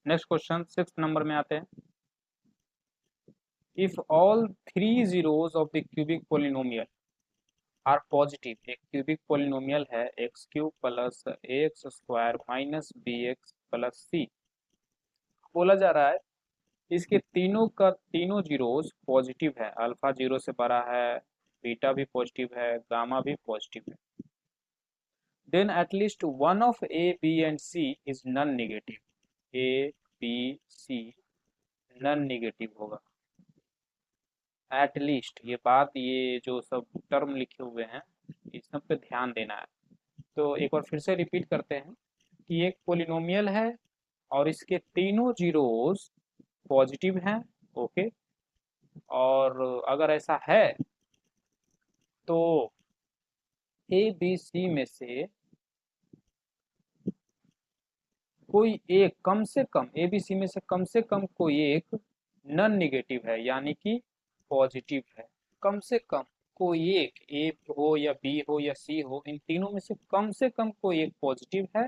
Next question 6 number में आते हैं। If all three zeros of the cubic polynomial are positive, एक cubic polynomial है x cube plus x square minus b x plus c. बोला जा रहा है इसके तीनों का तीनों जीरोस पॉजिटिव है, अल्फा जीरो से बड़ा है, बीटा भी पॉजिटिव है, गामा भी पॉजिटिव है। Then at least one of A B and C is non negative. A B C non negative होगा। एटलीस्ट ये बात, ये जो सब टर्म लिखे हुए हैं इस सब पे ध्यान देना है। तो एक बार फिर से रिपीट करते हैं कि एक पोलिनोमियल है और इसके तीनों जीरोस पॉजिटिव हैं। ओके, और अगर ऐसा है तो ए बी सी में से कोई एक, कम से कम ए बी सी में से कम कोई एक नॉन निगेटिव है, यानी कि पॉजिटिव है। कम से कम कोई एक, ए हो या बी हो या सी हो, इन तीनों में से कम कोई एक पॉजिटिव है,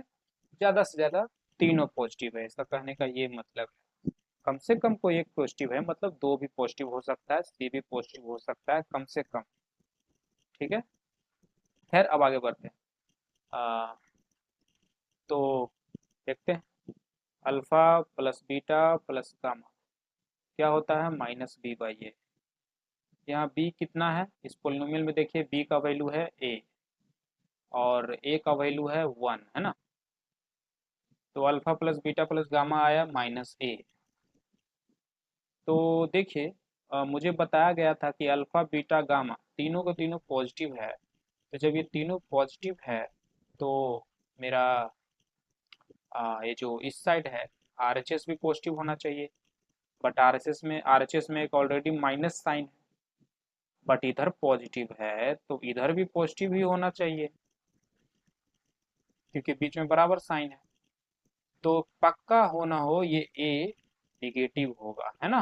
ज्यादा से ज्यादा तीनों पॉजिटिव है। ऐसा कहने का ये मतलब है कम से कम कोई एक पॉजिटिव है, मतलब दो भी पॉजिटिव हो सकता है, सी भी पॉजिटिव हो सकता है, कम से कम। ठीक है, खैर अब आगे बढ़ते हैं। तो देखते हैं, alpha plus beta plus gamma क्या होता है, माइनस बी बाई ए। यहाँ बी कितना है इस पोलिनोमियल में, देखिए बी का वैल्यू है ए और ए का वैल्यू है 1, है ना। तो alpha plus beta plus gamma आया माइनस ए। तो देखिए मुझे बताया गया था कि अल्फा बीटा गामा तीनों का तीनों पॉजिटिव है। तो जब ये तीनों पॉजिटिव है तो मेरा ये जो इस साइड है आर एच एस भी पॉजिटिव होना चाहिए। बट आर एच एस में एक ऑलरेडी माइनस साइन है, बट इधर पॉजिटिव है तो इधर भी पॉजिटिव ही होना चाहिए क्योंकि बीच में बराबर साइन है। तो पक्का हो ना हो ये ए निगेटिव होगा, है ना,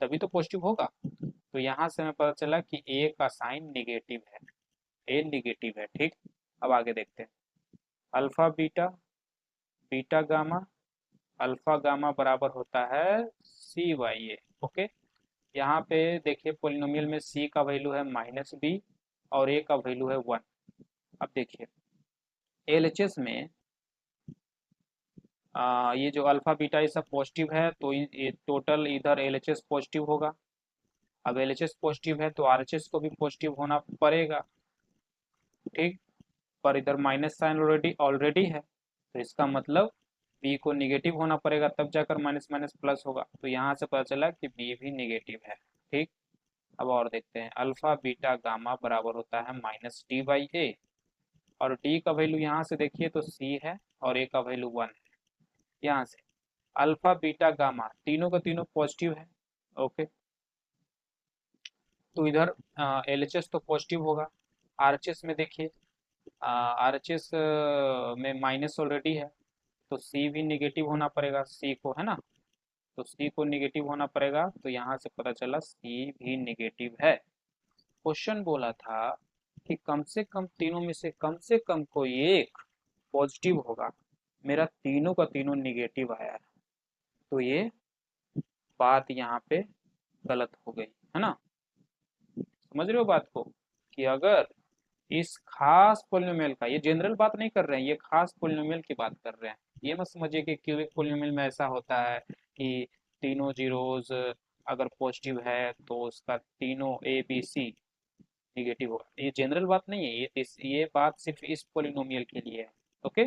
तभी तो पॉजिटिव होगा। तो यहाँ से हमें पता चला कि ए का साइन निगेटिव है, ए निगेटिव है। ठीक, अब आगे देखते हैं। Alpha beta, beta gamma, alpha gamma बराबर होता है सी वाई ए। ओके, यहाँ पे देखिए पोलिनोमियल में सी का वैल्यू है माइनस बी और ए का वैल्यू है 1। अब देखिए एलएचएस में ये जो अल्फा बीटा ये सब पॉजिटिव है तो ये टोटल इधर एलएचएस पॉजिटिव होगा। अब एलएचएस पॉजिटिव है तो आरएचएस को भी पॉजिटिव होना पड़ेगा। ठीक, पर इधर माइनस साइन ऑलरेडी ऑलरेडी है तो इसका मतलब बी को निगेटिव होना पड़ेगा, तब जाकर माइनस माइनस प्लस होगा। तो यहाँ से पता चला कि बी भी निगेटिव है। ठीक, अब और देखते हैं। अल्फा बीटा गामा बराबर होता है माइनस डी बाई ए और डी का वैल्यू यहाँ से देखिए तो सी है और ए का वैल्यू 1 है। यहाँ से अल्फा बीटा गामा तीनों का तीनों पॉजिटिव है। ओके, तो इधर एल एच एस तो पॉजिटिव होगा। आर एच एस में देखिए आर एच एस में माइनस ऑलरेडी है तो सी भी निगेटिव होना पड़ेगा, सी को, है ना। तो सी को निगेटिव होना पड़ेगा तो यहाँ से पता चला सी भी निगेटिव है। क्वेश्चन बोला था कि कम से कम तीनों में से कम कोई एक पॉजिटिव होगा, मेरा तीनों का तीनों निगेटिव आया है। तो ये बात यहाँ पे गलत हो गई, है ना। समझ रहे हो बात को, कि अगर इस खास पोलिनोमियल का, ये जनरल बात नहीं कर रहे हैं, ये खास पोलिनोमियल की बात कर रहे हैं। ये मत समझिए कि क्यूबिक पोलिनोमियल में ऐसा होता है कि तीनों जीरोज अगर पॉजिटिव है तो उसका तीनों ए बी सी निगेटिव होगा। ये जनरल बात नहीं है, ये बात सिर्फ इस पोलिनोमियल के लिए है। ओके।